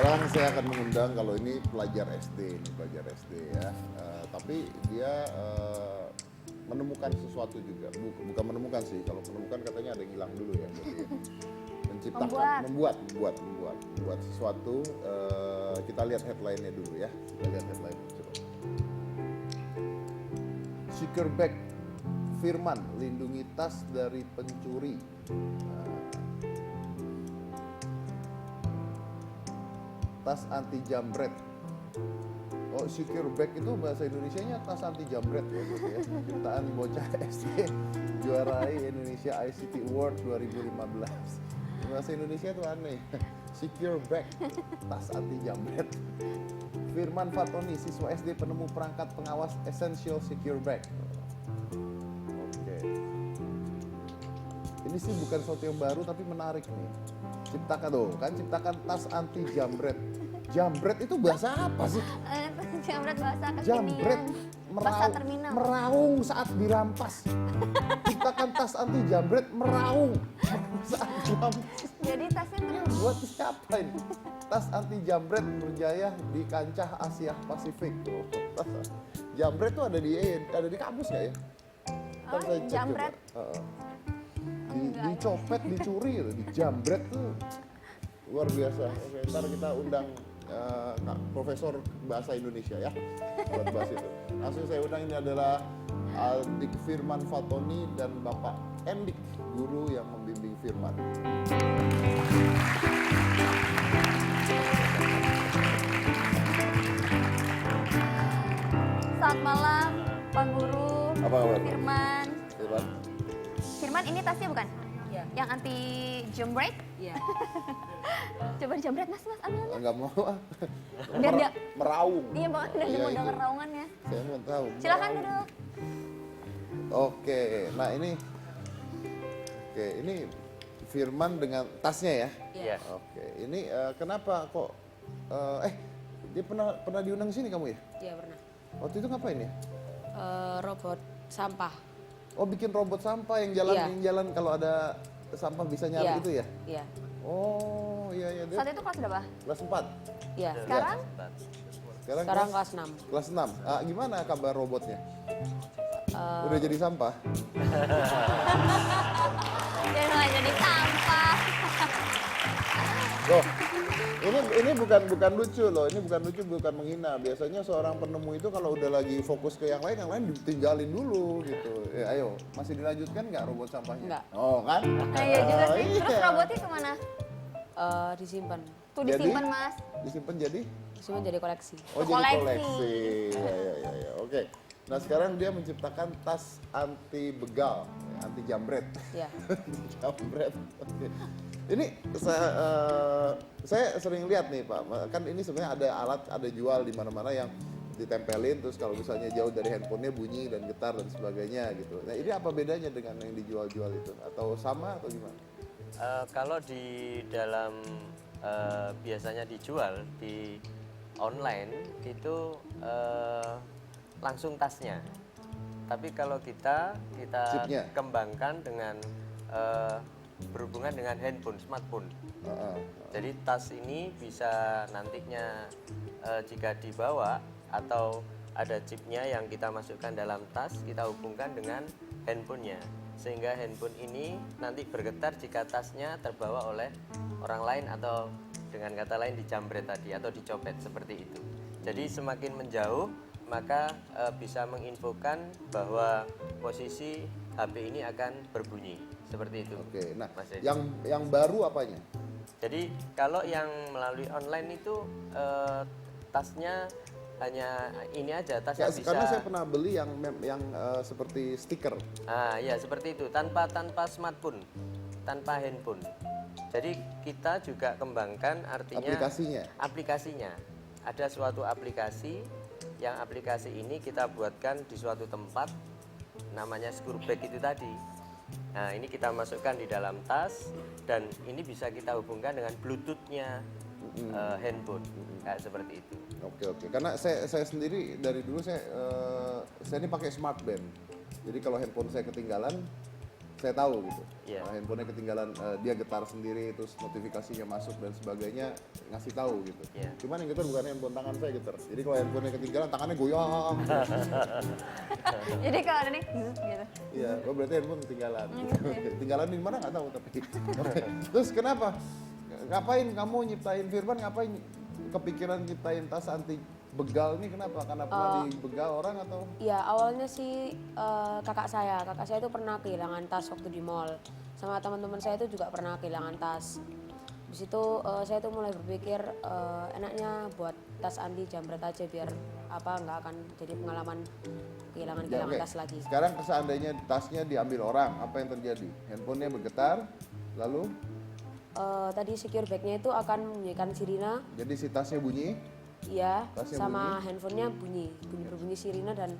sekarang saya akan mengundang, kalau ini pelajar SD, ya. Tapi dia menemukan sesuatu juga. Bukan menemukan sih, kalau menemukan katanya ada yang hilang dulu ya. Berarti ya. Menciptakan, membuat sesuatu. Kita lihat headline-nya dulu ya. Kita lihat headline-nya coba. Secure bag, Firman lindungi tas dari pencuri. Tas anti jambret. Oh, secure bag itu bahasa Indonesianya tas anti jambret ya, gitu ya. Ciptaan bocah SD juarai Indonesia ICT Award 2015. Bahasa Indonesia itu aneh. Secure bag, tas anti jambret. Firman Fatoni, siswa SD penemu perangkat pengawas Essential Secure Bag. Oke. Ini sih bukan sesuatu yang baru tapi menarik nih. Ciptakan tas anti jambret. Jambret itu bahasa apa sih? Jambret bahasa kekinian. Jambret Bahasa terminal. meraung saat dirampas. Ciptakan tas anti jambret meraung saat dirampas. Jadi tasnya Ini buat siapa ini? Tas anti jambret berjaya di kancah Asia Pasifik. Oh, jambret tuh ada di kampus nggak ya? Ntar saya cek jambret? coba. Dicopet, dicuri, di jambret tuh luar biasa. Oke, ntar kita undang Profesor Bahasa Indonesia ya buat bahas itu. Langsung saya undang, ini adalah Adik Firman Fatoni dan Bapak Endik, guru yang membimbing Firman. Selamat malam, Pak Guru. Apa kabar, Pak? Firman. Firman? Firman, ini tasnya bukan? Iya. Yang anti jambret? Iya. Coba dijambret, Mas, ambil. Enggak mau ah. Biar dia Meraung. Iya, Bang, udah Iya, mau itu. denger raungannya. Saya mau tahu. Silakan Meraung. duduk. Oke, nah ini Firman dengan tasnya ya. Iya. Oke, ini kenapa kok dia pernah diundang sini kamu ya? Iya pernah. Waktu itu ngapain ya? Robot sampah. Oh, bikin robot sampah yang jalan kalau ada sampah bisa nyari Iya. itu ya? Iya. Oh, iya dia Saat itu kelas berapa? kelas 4. Iya. Sekarang? Sekarang kelas 6. Kelas 6. Gimana kabar robotnya? Udah jadi sampah? Dia mulai jadi sampah. Loh, ini bukan lucu loh, ini bukan lucu, bukan menghina. Biasanya seorang penemu itu kalau udah lagi fokus ke yang lain ditinggalin dulu gitu. Ayo, masih dilanjutkan nggak robot sampahnya? Nggak. Oh kan? Nah, iya juga sih. Terus Iya. robotnya kemana? Disimpan. Tuh Jadi? disimpan, Mas. Disimpan jadi? Disimpan jadi koleksi. Oh, jadi Koleksi. koleksi. Ya. Oke. Nah, sekarang dia menciptakan tas anti begal, anti jambret. Iya. Jambret. Oke. Ini saya sering lihat nih Pak, kan ini sebenarnya ada alat, ada jual di mana-mana yang ditempelin, terus kalau misalnya jauh dari handphonenya bunyi dan getar dan sebagainya gitu. Nah ini apa bedanya dengan yang dijual-jual itu? Atau sama atau gimana? Kalau di dalam biasanya dijual di online itu langsung tasnya. Tapi kalau kita Chipnya? kembangkan dengan berhubungan dengan handphone, smartphone. Jadi tas ini bisa nantinya jika dibawa atau ada chipnya yang kita masukkan dalam tas, kita hubungkan dengan handphonenya. Sehingga handphone ini nanti bergetar jika tasnya terbawa oleh orang lain atau dengan kata lain dijambret tadi atau dicopet seperti itu. Jadi semakin menjauh maka bisa menginfokan bahwa posisi HP ini akan berbunyi seperti itu. Oke, nah Mas Edi. yang baru apanya? Jadi kalau yang melalui online itu tasnya hanya ini aja, tasnya bisa. Karena saya pernah beli yang seperti stiker. Ya seperti itu, tanpa smartphone, tanpa handphone. Jadi kita juga kembangkan artinya aplikasinya. Ada suatu aplikasi yang aplikasi ini kita buatkan di suatu tempat namanya secure bag itu tadi. Nah ini kita masukkan di dalam tas dan ini bisa kita hubungkan dengan Bluetooth-nya handphone kayak seperti itu. Oke. Karena saya sendiri dari dulu saya ini pakai smart band. Jadi kalau handphone saya ketinggalan, saya tahu gitu. Iya. Handphonenya ketinggalan, dia getar sendiri, terus notifikasinya masuk dan sebagainya, ngasih tahu gitu. Iya. Cuman yang getar bukan handphone tangan saya getar. Jadi kalau handphonenya ketinggalan, tangannya goyang. Jadi kalau ada nih gitu. Iya, oh berarti handphone ketinggalan. Gitu. Oke. Ketinggalan di mana nggak tahu tapi. Oke. Terus kenapa? Ngapain kamu nyiptain Firman? Ngapain kepikiran nyiptain tas anti begal nih? Kenapa? Karena pernah dibegal orang atau? Ya awalnya sih kakak saya itu pernah kehilangan tas waktu di mall. Sama teman-teman saya itu juga pernah kehilangan tas. Habis itu saya tuh mulai berpikir enaknya buat tas anti jambret aja biar nggak akan jadi pengalaman kehilangan Ya, oke. tas lagi. Sekarang seandainya tasnya diambil orang, apa yang terjadi? Handphonenya bergetar, lalu Tadi secure bag-nya itu akan membunyikan sirina, jadi si tasnya bunyi. iya, Tasnya sama handphonenya berbunyi sirina dan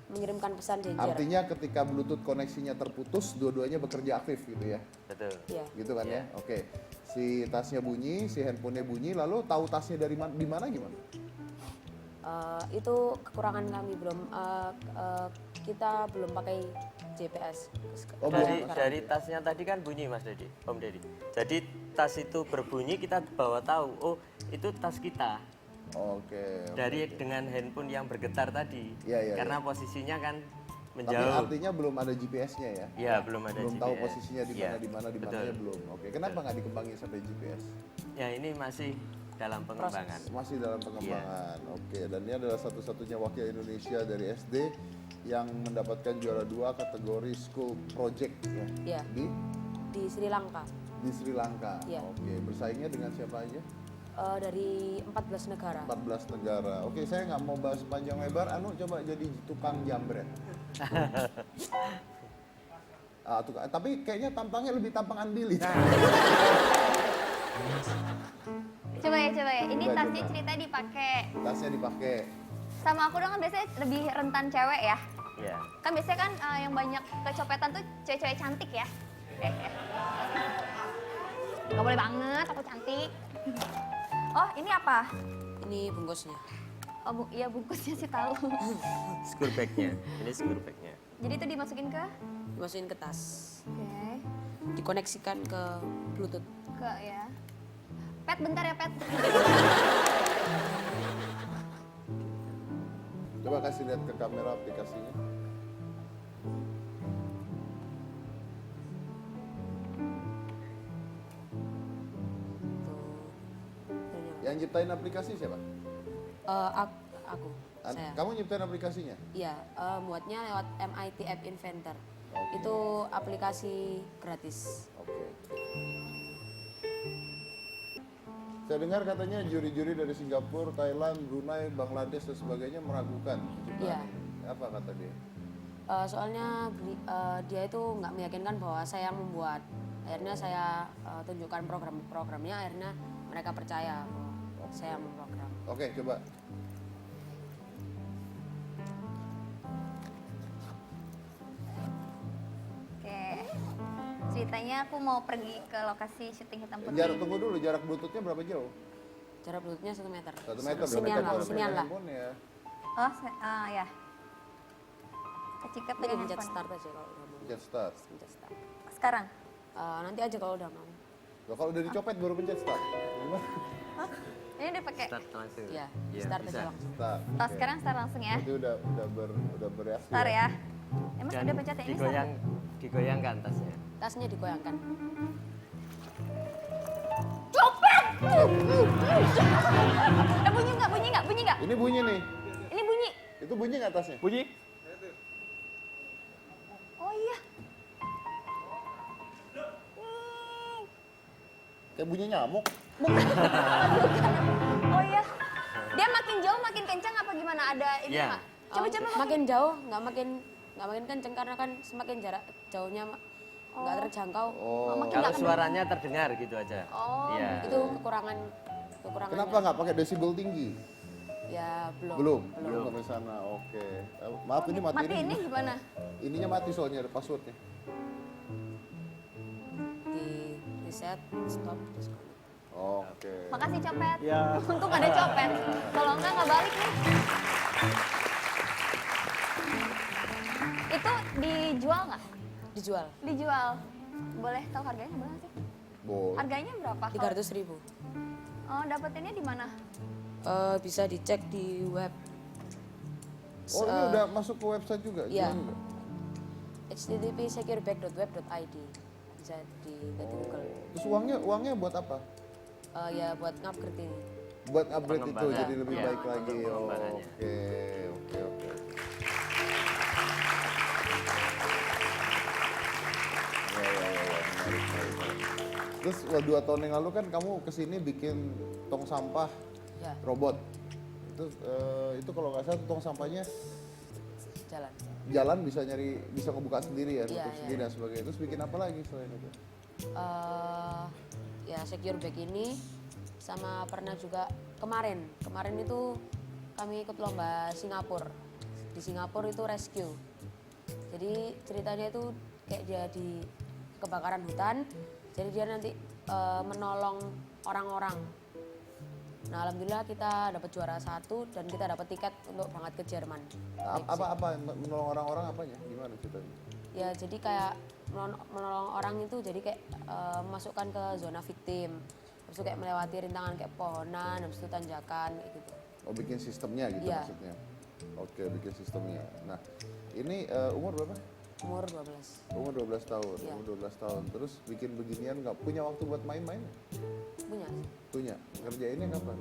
mengirimkan pesan danger. Artinya ketika Bluetooth koneksinya terputus, dua-duanya bekerja aktif gitu ya? Betul. Iya. Gitu kan Iya. ya? Oke. Si tasnya bunyi, si handphonenya bunyi, lalu tahu tasnya dari di mana gimana? Itu kekurangan kami kita belum pakai GPS. Oh, Dari tasnya tadi kan bunyi Mas Dedi, Om Dedi. Jadi tas itu berbunyi kita bawa tahu, oh itu tas kita. Oke. Dengan handphone yang bergetar tadi. Iya, iya, Karena posisinya kan Tapi menjauh. artinya belum ada GPS-nya ya? Iya, belum ada Belum GPS. tahu posisinya di Iya, mana di betul. mananya belum. Oke. Kenapa nggak dikembangin sampai GPS? Ya ini masih dalam pengembangan. Masih dalam pengembangan. Oke. Dan ini adalah satu-satunya wakil Indonesia dari SD yang mendapatkan juara 2 kategori school project ya. Iya. Di Sri Lanka. Di Sri Lanka. Iya. Oke. Bersaingnya dengan siapa aja? Dari 14 negara. 14 negara. Oke, saya nggak mau bahas panjang lebar. Anu coba jadi tukang jambret. Tapi kayaknya tampangnya lebih tampang Andili. Coba ya. Ini Coba, tasnya coba. cerita dipakai. Tasnya dipakai. Sama aku dong kan biasanya lebih rentan cewek ya. Iya. Kan biasanya kan yang banyak kecopetan tuh cewek-cewek cantik ya. Gak boleh banget, aku cantik. Oh, ini apa? Ini bungkusnya. Oh, iya bungkusnya sih tahu. School bag-nya. Ini school bag-nya. Jadi itu dimasukin ke? Dimasukin ke tas. Oke. Dikoneksikan ke Bluetooth. Ke ya. Pet bentar ya, Pet. Coba kasih lihat ke kamera aplikasinya. Yang nyiptain aplikasi siapa? Aku. Saya. Kamu nyiptain aplikasinya? Iya, muatnya lewat MIT App Inventor. Oke. Itu aplikasi gratis. Oke. Saya dengar katanya juri-juri dari Singapura, Thailand, Brunei, Bangladesh dan sebagainya meragukan kejutan Iya. ini. Apa kata dia? Soalnya dia itu nggak meyakinkan bahwa saya yang membuat. Akhirnya saya tunjukkan program-programnya, akhirnya mereka percaya bahwa saya yang memprogram. Oke, coba. Oke. Ceritanya aku mau pergi ke lokasi syuting Hitam Putih. Tunggu dulu, jarak Bluetooth-nya berapa jauh? Jarak Bluetooth-nya 1 meter. 1 meter. Sinian lah, sinian lah. Handphone ya. Oh, ya. Keciket Tadi dengan pencet handphone. start aja kalau udah mau. Pencet start. Pencet start. Sekarang? Nanti aja kalau udah mau. Loh, kalau udah dicopet baru pencet start. Gimana? Ini udah pakai Start langsung. Iya, Iya, start bisa. aja langsung. Start. tas Oke. sekarang start langsung ya. Itu udah bereaksi. Start ya. Mas Dan udah pencet ya ini start. digoyangkan tasnya. Tasnya digoyangkan. Copet! Bunyi nggak? Ini bunyi nih. Ini bunyi. Itu bunyi nggak tasnya? Bunyi? Oh iya. Kayak bunyi nyamuk. Oh iya. Dia makin jauh makin kencang apa gimana? Ada ini Iya. nggak? Coba Makin jauh nggak makin kenceng karena kan semakin jarak jauhnya nggak terjangkau. Oh. makin Kalau nggak suaranya terdengar gitu aja. Oh, Iya. Itu kekurangannya. Kenapa nggak pakai desibel tinggi? Ya belum. Belum sampai sana. Oke. Maaf ini mati mati ini gimana? Ininya mati soalnya ada passwordnya. Di reset, stop, disconnect. Oke. Makasih copet. Ya. Untung ada copet. Kalau enggak balik nih. Itu dijual nggak? Dijual Dijual. Boleh tahu harganya berapa sih? Boleh. Harganya berapa? 300.000. Oh, dapetinnya di mana? Bisa dicek di web. Oh, ini udah masuk ke website juga? Iya. Jualan juga? http://securebag.web.id. Bisa di Google. Terus uangnya buat apa? Ya buat ngupgrade ini. Buat upgrade itu Pengembangan. jadi lebih Iya, baik lagi. untuk pengembangannya. Oke. Ya. Menarik. Terus 2 tahun yang lalu kan kamu kesini bikin tong sampah Ya, robot. Itu kalau nggak salah tong sampahnya jalan. jalan bisa ngebuka sendiri ya, Iya, nutup iya. sendiri dan sebagainya. Terus bikin apa lagi selain itu? Ya secure bag ini sama pernah juga kemarin itu kami ikut lomba Singapura. Di Singapura itu rescue. Jadi ceritanya itu kayak dia di kebakaran hutan, jadi dia nanti menolong orang-orang. Nah alhamdulillah kita dapat juara 1 dan kita dapat tiket untuk berangkat ke Jerman. Apa menolong orang-orang apanya? Gimana ceritanya? Ya jadi kayak menolong orang itu jadi kayak masukkan ke zona victim. Habis itu kayak melewati rintangan kayak pohonan, habis itu tanjakan kayak gitu. Oh, bikin sistemnya gitu Iya. maksudnya. Oke, bikin sistemnya. Nah, ini umur berapa? Umur 12. Umur 12 tahun. Iya. Umur 12 tahun. Terus bikin beginian nggak punya waktu buat main-main? Punya. Punya. Kerjainnya kapan?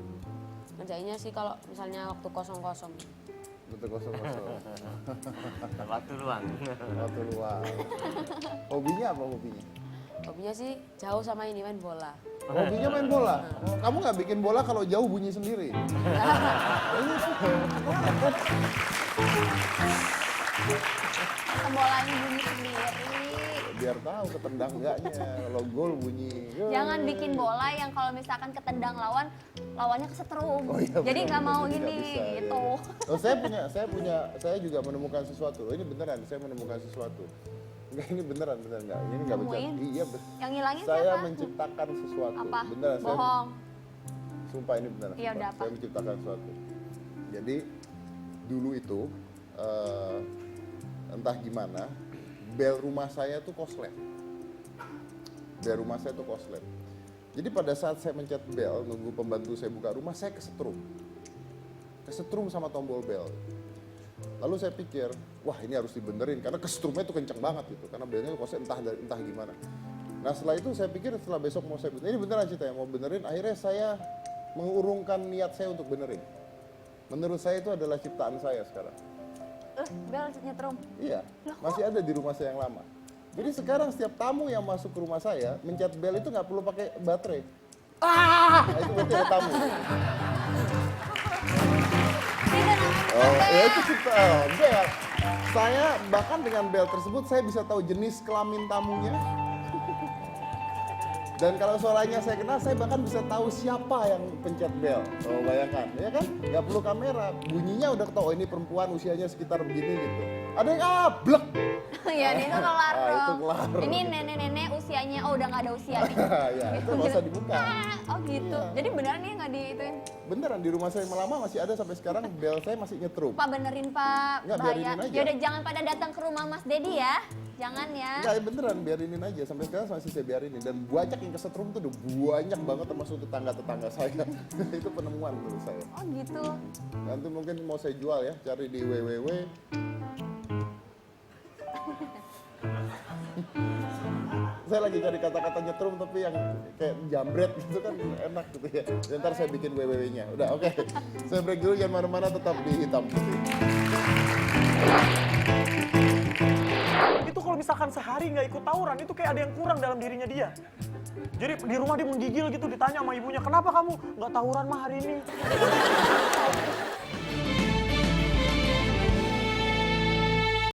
Ngerjainnya sih kalau misalnya waktu kosong-kosong. Betul kosong-kosong. Waktu luang. Waktu luang. Hobinya apa hobinya? Hobinya sih jauh sama ini main bola. Hobinya main bola. Oh, kamu nggak bikin bola kalau jauh bunyi sendiri. Bolanya bunyi sendiri. Biar tahu ketendang enggaknya. Kalau gol bunyi. Jangan bikin bola yang kalau misalkan ketendang lawannya kesetrum. Oh, iya, Jadi benar, nggak mau jadi ini nggak bisa, iya, gitu. iya. Oh, saya juga menemukan sesuatu. Oh, ini beneran, saya menemukan sesuatu. Enggak, ini beneran enggak. Ini enggak bercanda. Nemuin? Iya, Yang ngilangin saya siapa? menciptakan sesuatu. Apa? Beneran, Bohong. Sumpah ini beneran. Iya, sumpah. udah apa? Saya menciptakan sesuatu. Jadi dulu itu entah gimana, bel rumah saya tuh koslet. Bel rumah saya tuh koslet. Jadi pada saat saya mencet bel, nunggu pembantu saya buka rumah, saya kesetrum. Kesetrum sama tombol bel. Lalu saya pikir, wah ini harus dibenerin karena kesetrumnya tuh kenceng banget gitu. Karena belnya koslet entah gimana. Nah setelah itu saya pikir setelah besok mau saya benerin, ini beneran ceritanya mau benerin. Akhirnya saya mengurungkan niat saya untuk benerin. Menurut saya itu adalah ciptaan saya sekarang. Bel nyetrum. Iya, masih ada di rumah saya yang lama. Jadi sekarang setiap tamu yang masuk ke rumah saya, mencet bel itu nggak perlu pakai baterai. Nah, itu berarti ada tamu. Tidak namanya Oh, bel. ya itu ciptaan bel. Saya bahkan dengan bel tersebut saya bisa tahu jenis kelamin tamunya. Dan kalau suaranya saya kenal, saya bahkan bisa tahu siapa yang pencet bel. Oh, bayangkan, ya kan? Nggak perlu kamera, bunyinya udah tahu, oh, ini perempuan usianya sekitar begini gitu. Ada yang blek. Ya, ini tuh kelar Ah, itu dong. kelar. Ini nenek-nenek usianya, oh udah nggak ada usia nih. Ya, itu nggak usah dibuka. Oh gitu. Iya. Jadi beneran nih nggak diituin. Beneran di rumah saya yang lama masih ada sampai sekarang, bel saya masih nyetrum. Pak benerin Pak, Nggak, bahaya. biarinin aja. Yaudah jangan pada datang ke rumah Mas Dedi ya. Jangan ya. Enggak, beneran biarinin aja sampai sekarang masih saya biarinin dan banyak yang kesetrum tuh udah banyak banget termasuk tetangga-tetangga saya. Itu penemuan menurut saya. Oh gitu. Nanti mungkin mau saya jual ya, cari di www. Saya lagi cari kata-kata nyetrum tapi yang kayak jambret gitu kan enak gitu ya. Ntar saya bikin www-nya. Udah oke. Saya break dulu, jangan mana-mana, tetap di Hitam Putih. Itu kalau misalkan sehari nggak ikut tawuran, itu kayak ada yang kurang dalam dirinya dia. Jadi di rumah dia menggigil gitu, ditanya sama ibunya, kenapa kamu nggak tawuran mah hari ini?